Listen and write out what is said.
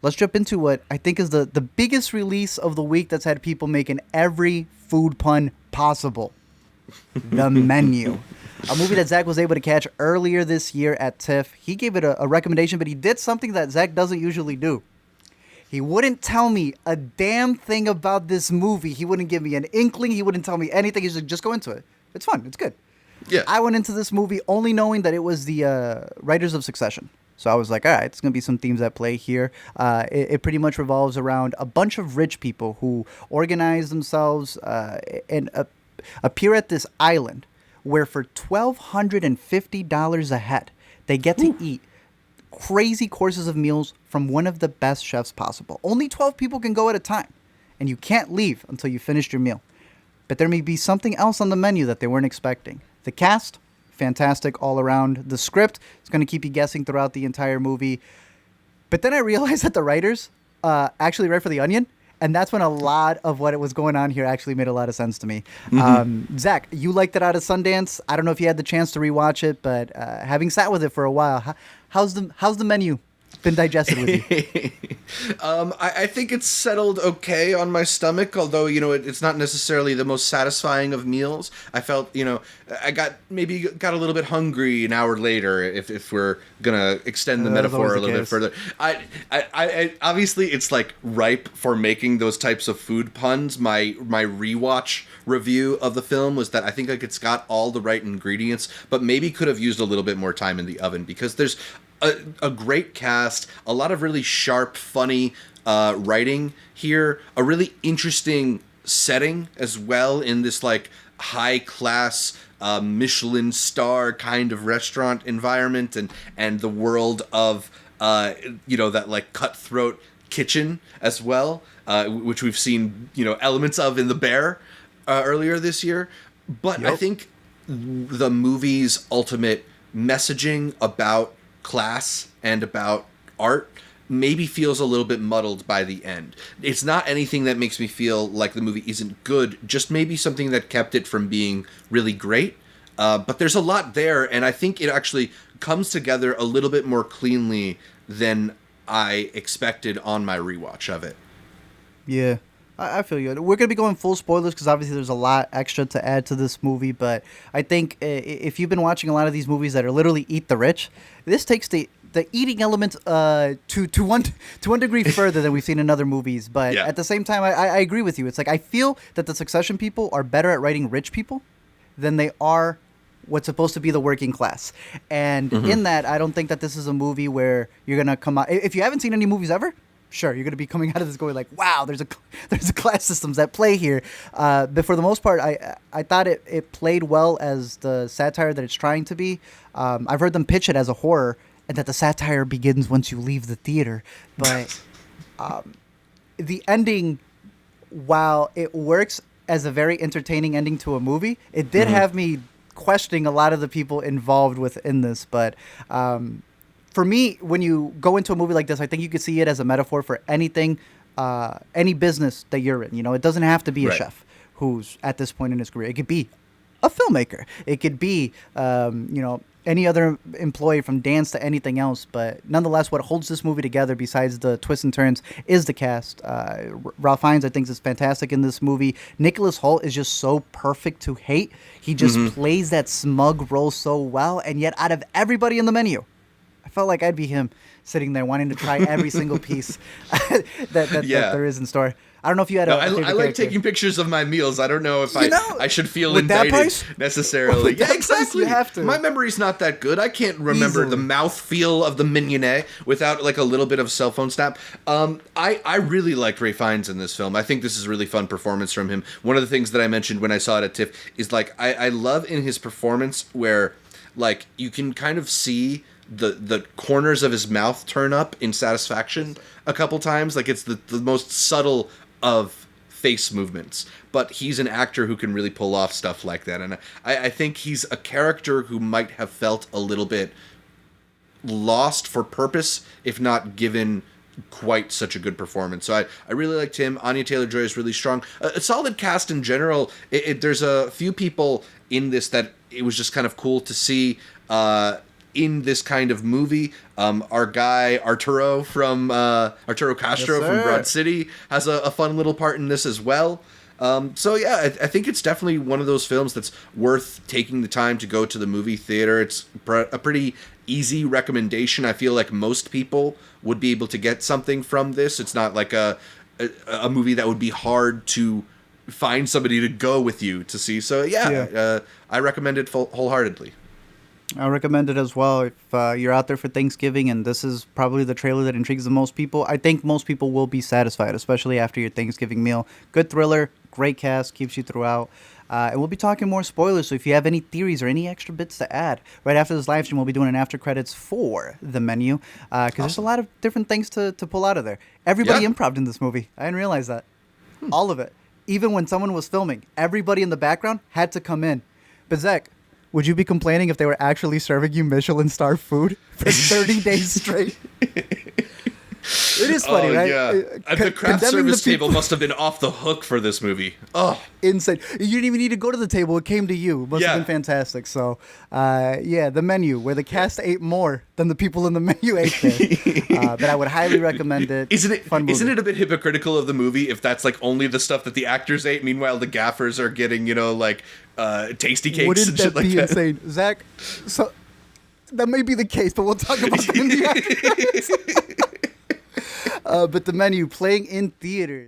let's jump into what I think is the biggest release of the week that's had people making every food pun possible. The Menu. A movie that Zach was able to catch earlier this year at TIFF. He gave it a recommendation, but he did something that Zach doesn't usually do. He wouldn't tell me a damn thing about this movie. He wouldn't give me an inkling. He wouldn't tell me anything. He's like, just go into it. It's fun. It's good. Yeah. I went into this movie only knowing that it was the writers of Succession. So I was like, all right, it's going to be some themes at play here. It pretty much revolves around a bunch of rich people who organize themselves and appear at this island where for $1,250 a head, they get to eat crazy courses of meals from one of the best chefs possible. Only 12 people can go at a time, and you can't leave until you finished your meal. But there may be something else on the menu that they weren't expecting. The cast, fantastic all around. The script is going to keep you guessing throughout the entire movie. But then I realized that the writers actually write for The Onion, and that's when a lot of what was going on here actually made a lot of sense to me. Zach, you liked it out of Sundance. I don't know if you had the chance to rewatch it, but having sat with it for a while, how's the menu been digested with you? I think it's settled okay on my stomach, although, it's not necessarily the most satisfying of meals. I felt, I got a little bit hungry an hour later, if we're going to extend the metaphor a little bit further. I obviously, it's like ripe for making those types of food puns. My rewatch review of the film was that I think like it's got all the right ingredients, but maybe could have used a little bit more time in the oven, because there's a great cast, a lot of really sharp, funny writing here, a really interesting setting as well in this like high class Michelin star kind of restaurant environment, and the world of that like cutthroat kitchen as well, which we've seen elements of in The Bear earlier this year. But I think the movie's ultimate messaging about class and about art maybe feels a little bit muddled by the end. It's not anything that makes me feel like the movie isn't good, just maybe something that kept it from being really great. But there's a lot there, and I think it actually comes together a little bit more cleanly than I expected on my rewatch of it. Yeah, I feel you. We're going to be going full spoilers because obviously there's a lot extra to add to this movie, but I think if you've been watching a lot of these movies that are literally eat the rich, this takes the eating element to one degree further than we've seen in other movies. But at the same time, I agree with you. It's like I feel that the Succession people are better at writing rich people than they are what's supposed to be the working class. And in that, I don't think that this is a movie where you're going to come out. If you haven't seen any movies ever, sure, you're going to be coming out of this going like, wow, there's a class systems at play here. But for the most part, I thought it played well as the satire that it's trying to be. I've heard them pitch it as a horror, and that the satire begins once you leave the theater. But the ending, while it works as a very entertaining ending to a movie, it did have me questioning a lot of the people involved within this. But for me, when you go into a movie like this, I think you could see it as a metaphor for anything, any business that you're in. It doesn't have to be a chef who's at this point in his career. It could be a filmmaker. It could be, any other employee, from dance to anything else. But nonetheless, what holds this movie together, besides the twists and turns, is the cast. Ralph Fiennes, I think, is fantastic in this movie. Nicholas Hoult is just so perfect to hate. He just plays that smug role so well. And yet, out of everybody in the menu, I felt like I'd be him, sitting there wanting to try every single piece that there is in store. I don't know if you had I like taking pictures of my meals. I don't know if I should feel indicted necessarily. Yeah, exactly. You have to. My memory's not that good. I can't remember the mouthfeel of the mignonette without like a little bit of cell phone snap. I really liked Ralph Fiennes in this film. I think this is a really fun performance from him. One of the things that I mentioned when I saw it at TIFF is like I love in his performance where like you can kind of see the corners of his mouth turn up in satisfaction a couple times. Like it's the most subtle of face movements, but he's an actor who can really pull off stuff like that. And I think he's a character who might have felt a little bit lost for purpose, if not given quite such a good performance. So I really liked him. Anya Taylor-Joy is really strong. A solid cast in general. There's a few people in this that it was just kind of cool to see in this kind of movie. Our guy Arturo Castro from Broad City has a fun little part in this as well. So yeah, I think it's definitely one of those films that's worth taking the time to go to the movie theater. It's a pretty easy recommendation. I feel like most people would be able to get something from this. It's not like a movie that would be hard to find somebody to go with you to see. So yeah. I recommend it wholeheartedly. I recommend it as well. If you're out there for Thanksgiving and this is probably the trailer that intrigues the most people, I think most people will be satisfied, especially after your Thanksgiving meal. Good thriller, great cast, keeps you throughout. And we'll be talking more spoilers, so if you have any theories or any extra bits to add, right after this live stream, we'll be doing an after credits for The Menu, because there's a lot of different things to pull out of there. Everybody improv'd in this movie. I didn't realize that. All of it. Even when someone was filming, everybody in the background had to come in. But Zach, would you be complaining if they were actually serving you Michelin star food for 30 days straight? It is funny, right? Yeah. The craft service table must have been off the hook for this movie. Oh, insane! You didn't even need to go to the table; it came to you. It must have been fantastic. So, The Menu, where the cast ate more than the people in the menu ate there. But I would highly recommend it. Isn't it a bit hypocritical of the movie if that's like only the stuff that the actors ate? Meanwhile, the gaffers are getting tasty cakes. Wouldn't and shit that be like that. insane, Zach? So that may be the case, but we'll talk about that in the after credits. But The Menu playing in theaters.